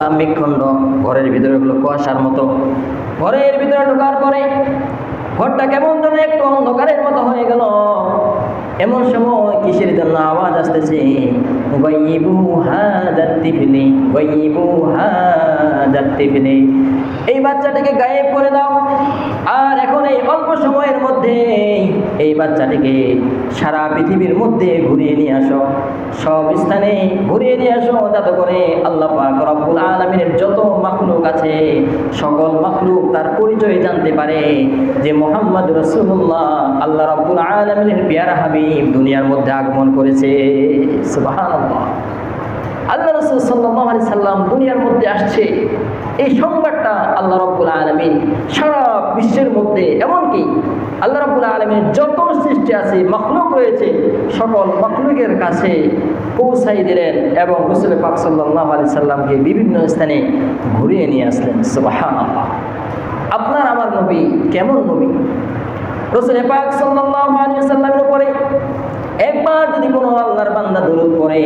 খণ্ড ঘরের ভিতরে হলো কুয়াশার মতো। ঘরের ভিতরে ঢোকার পরে ঘরটা কেমন যেন একটু অন্ধকারের মতো হয়ে গেল। এমন সময় কিসের জন্য আওয়াজ আসতেছে, গায়িবু হাদাত তিফলি, গায়িবু হাদাত তিফলি, এই বাচ্চাটিকে গায়েব করে দাও। আর এখন এই অল্প সময়ের মধ্যে এই বাচ্চাটিকে সারা পৃথিবীর মধ্যে ঘুরিয়ে নিয়ে আসো, সব স্থানে ঘুরিয়ে নিয়ে আসো, যাতে করে আল্লাহ পাক রব্বুল আলামিনের যত মাখলুক আছে সকল মাখলুক তার পরিচয় জানতে পারে যে মুহাম্মদ রাসূলুল্লাহ আল্লাহ রব্বুল আলামিনের প্যারা হাবিব দুনিয়ার মধ্যে আগমন করেছে। সুবহানাল্লাহ, আল্লাহ রাসূল সাল্লাল্লাহু আলাইহি সাল্লাম দুনিয়ার মধ্যে আসছে, এই সংবাদটা আল্লাহ রাব্বুল আলামিন সারা বিশ্বের মধ্যে, এমনকি আল্লাহ রাব্বুল আলামিনের যত সৃষ্টি আছে মাখলুক রয়েছে সকল মাখলুকের কাছে পৌঁছাই দিলেন এবং রাসূল পাক সাল্লাল্লাহু আলাইহি সাল্লামকে বিভিন্ন স্থানে ঘুরিয়ে নিয়ে আসলেন। সুবহানাল্লাহ, আপনার আমার নবী কেমন নবী! রাসূল পাক সাল্লাল্লাহু আলাইহি সাল্লামের উপরে একবার যদি কোনো আল্লাহর বান্দা দরুদ পড়ে,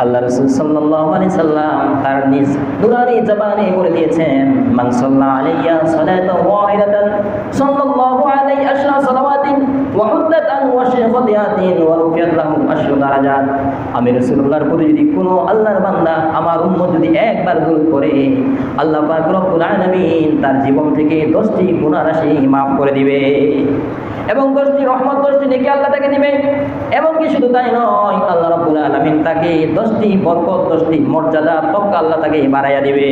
আল্লাহ রাসূল সাল্লাল্লাহু আলাইহি সাল্লাম তার নিজ দুরানি জবানে বলে দিয়েছেন, মান সাল্লা আলাইয়া সালাতান ওয়াহিদাতান সাল্লাল্লাহু আলাইহি আশরা সালাওয়াতিন ওয়া হুদ্দাতান ওয়া শাফাতিয়াতিন ওয়া রুফিয়াত লাহু আশরু দারাজাত। আমি রাসূলুল্লাহর প্রতি যদি কোনো আল্লাহর বান্দা আমার উম্মত যদি একবার দরুদ পড়ে, আল্লাহ পাক রব্বুল আলামিন তার জীবন থেকে 10টি গুনাহ রাশি maaf করে দিবে এবং 10টি রহমত 10টি নেকি আল্লাহ তাকে দিবে। এমনকি শুধু তাই নয়, আল্লাহ রাব্বুল আলামিন তাকে 10টি বরকত 10টি মর্যাদা তক আল্লাহ তাকে বাড়াইয়া দিবে।